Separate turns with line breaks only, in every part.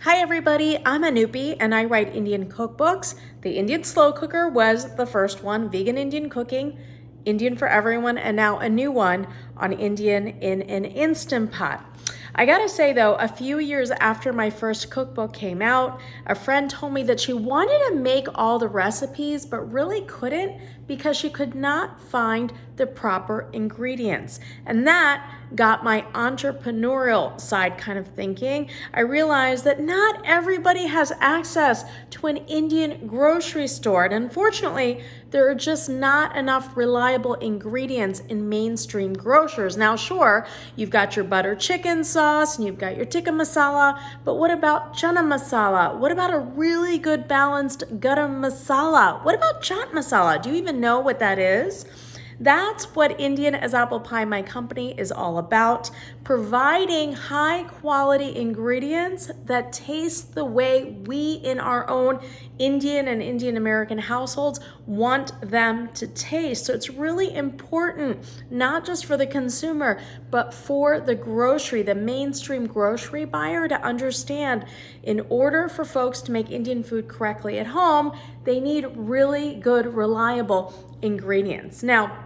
Hi everybody, I'm Anupy and I write Indian cookbooks. The Indian Slow Cooker was the first one, Vegan Indian Cooking, Indian for Everyone, and now a new one on Indian in an Instant Pot. I gotta say though, a few years after my first cookbook came out, a friend told me that she wanted to make all the recipes but really couldn't because she could not find the proper ingredients. And that got my entrepreneurial side kind of thinking. I realized that not everybody has access to an Indian grocery store. And unfortunately, there are just not enough reliable ingredients in mainstream grocers. Now, sure, you've got your butter chicken sauce and you've got your tikka masala, but what about chana masala? What about a really good balanced garam masala? What about chaat masala? Do you even know what that is? That's what Indian as Apple Pie, my company, is all about, providing high quality ingredients that taste the way we in our own Indian and Indian American households want them to taste. So it's really important, not just for the consumer, but for the the mainstream grocery buyer to understand in order for folks to make Indian food correctly at home, they need really good, reliable ingredients. Now,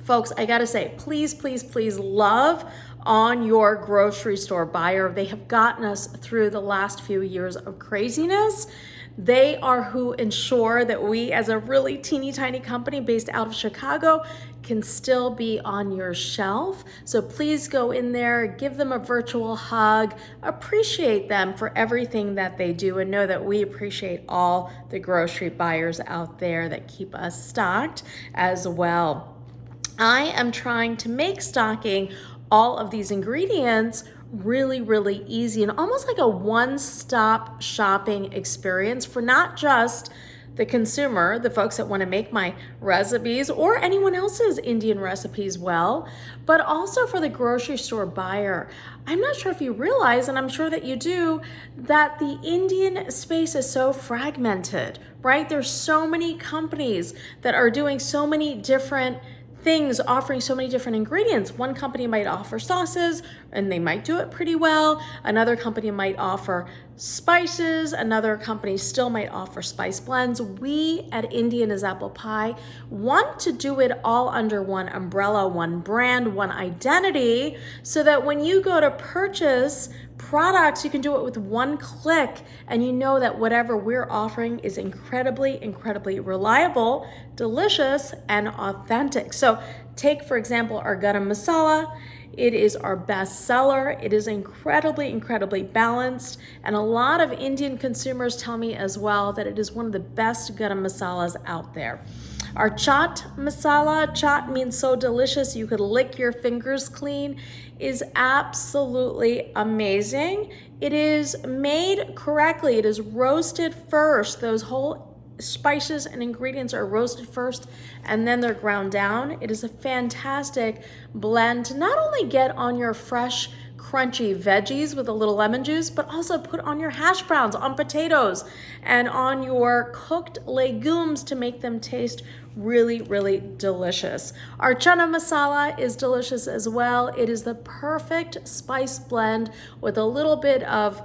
folks, I gotta say, please, please, please love on your grocery store buyer. They have gotten us through the last few years of craziness. They are who ensure that we, as a really teeny tiny company based out of Chicago, can still be on your shelf. So please go in there, give them a virtual hug, appreciate them for everything that they do, and know that we appreciate all the grocery buyers out there that keep us stocked as well. I am trying to make stocking all of these ingredients really, really easy and almost like a one-stop shopping experience for not just the consumer, the folks that want to make my recipes or anyone else's Indian recipes well, but also for the grocery store buyer. I'm not sure if you realize, and I'm sure that you do, that the Indian space is so fragmented, right? There's so many companies that are doing so many different things, offering so many different ingredients. One company might offer sauces and they might do it pretty well. Another company might offer spices. Another company still might offer spice blends. We at Indian as Apple Pie want to do it all under one umbrella, one brand, one identity, so that when you go to purchase products, you can do it with one click and you know that whatever we're offering is incredibly, incredibly reliable, delicious, and authentic. So take, for example, our garam masala. It is our best seller. It is incredibly, incredibly balanced. And a lot of Indian consumers tell me as well that it is one of the best garam masalas out there. Our chaat masala, chaat means so delicious you could lick your fingers clean, is absolutely amazing. It is made correctly. It is roasted first. Those whole spices and ingredients are roasted first and then they're ground down. It is a fantastic blend to not only get on your fresh crunchy veggies with a little lemon juice, but also put on your hash browns, on potatoes, and on your cooked legumes to make them taste really, really delicious. Our chana masala is delicious as well. It is the perfect spice blend with a little bit of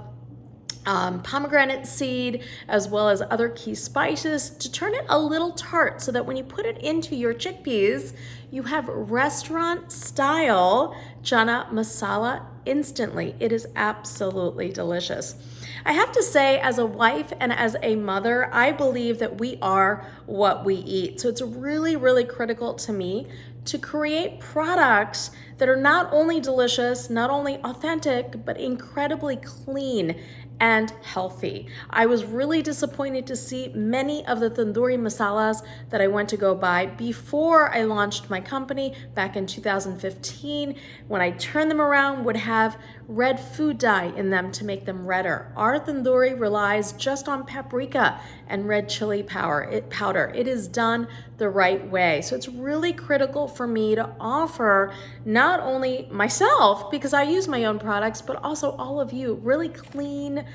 pomegranate seed as well as other key spices to turn it a little tart so that when you put it into your chickpeas, you have restaurant style chana masala instantly. It is absolutely delicious. I have to say, as a wife and as a mother, I believe that we are what we eat. So it's really, really critical to me to create products that are not only delicious, not only authentic, but incredibly clean and healthy. I was really disappointed to see many of the tandoori masalas that I went to go buy before I launched my company back in 2015. When I turned them around, would have red food dye in them to make them redder. Our tandoori relies just on paprika and red chili powder. It is done the right way. So it's really critical for me to offer not only myself, because I use my own products, but also all of you, really clean,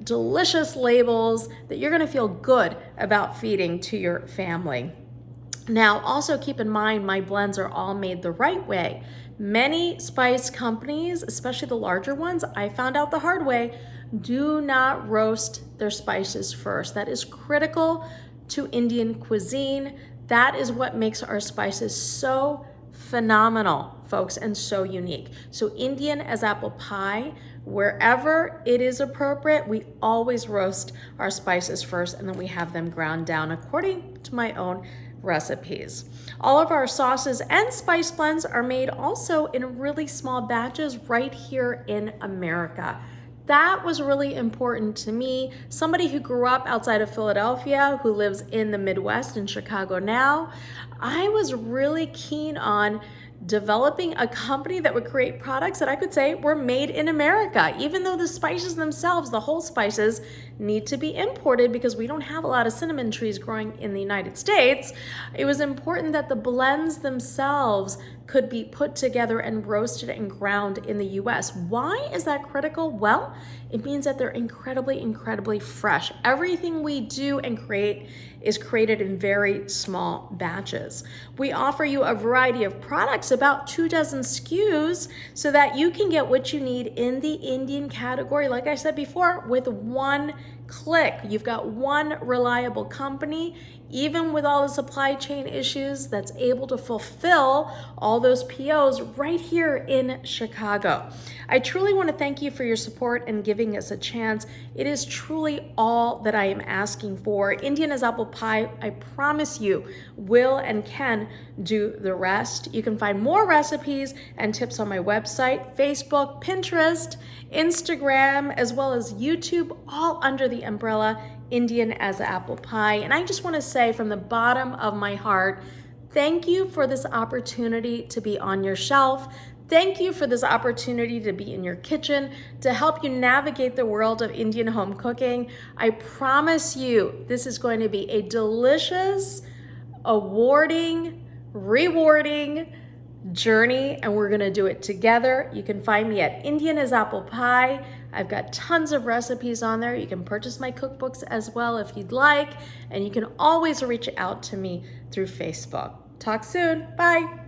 delicious labels that you're gonna feel good about feeding to your family. Now, also keep in mind, my blends are all made the right way Many spice companies, especially the larger ones, I found out the hard way, do not roast their spices first. That is critical to Indian cuisine. That is what makes our spices so phenomenal, folks, and so unique. So Indian as apple pie, wherever it is appropriate, we always roast our spices first, and then we have them ground down according to my own recipes. All of our sauces and spice blends are made also in really small batches right here in America. That was really important to me. Somebody who grew up outside of Philadelphia, who lives in the Midwest in Chicago now, I was really keen on developing a company that would create products that I could say were made in America, even though the spices themselves, the whole spices, need to be imported because we don't have a lot of cinnamon trees growing in the United States. It was important that the blends themselves could be put together and roasted and ground in the US. Why is that critical? Well, it means that they're incredibly, incredibly fresh. Everything we do and create is created in very small batches. We offer you a variety of products, about 24 SKUs, so that you can get what you need in the Indian category, like I said before, with one click. You've got one reliable company, even with all the supply chain issues, that's able to fulfill all those POs right here in Chicago. I truly want to thank you for your support and giving us a chance. It is truly all that I am asking for. Indian as apple pie, I promise you, will and can do the rest. You can find more recipes and tips on my website, Facebook, Pinterest, Instagram, as well as YouTube, all under the umbrella Indian as apple pie. And I just want to say from the bottom of my heart, thank you for this opportunity to be on your shelf. Thank you for this opportunity to be in your kitchen, to help you navigate the world of Indian home cooking. I promise you, this is going to be a delicious, rewarding journey, and we're gonna do it together. You can find me at Indian as apple pie. I've got tons of recipes on there. You can purchase my cookbooks as well if you'd like, and you can always reach out to me through Facebook. Talk soon, bye.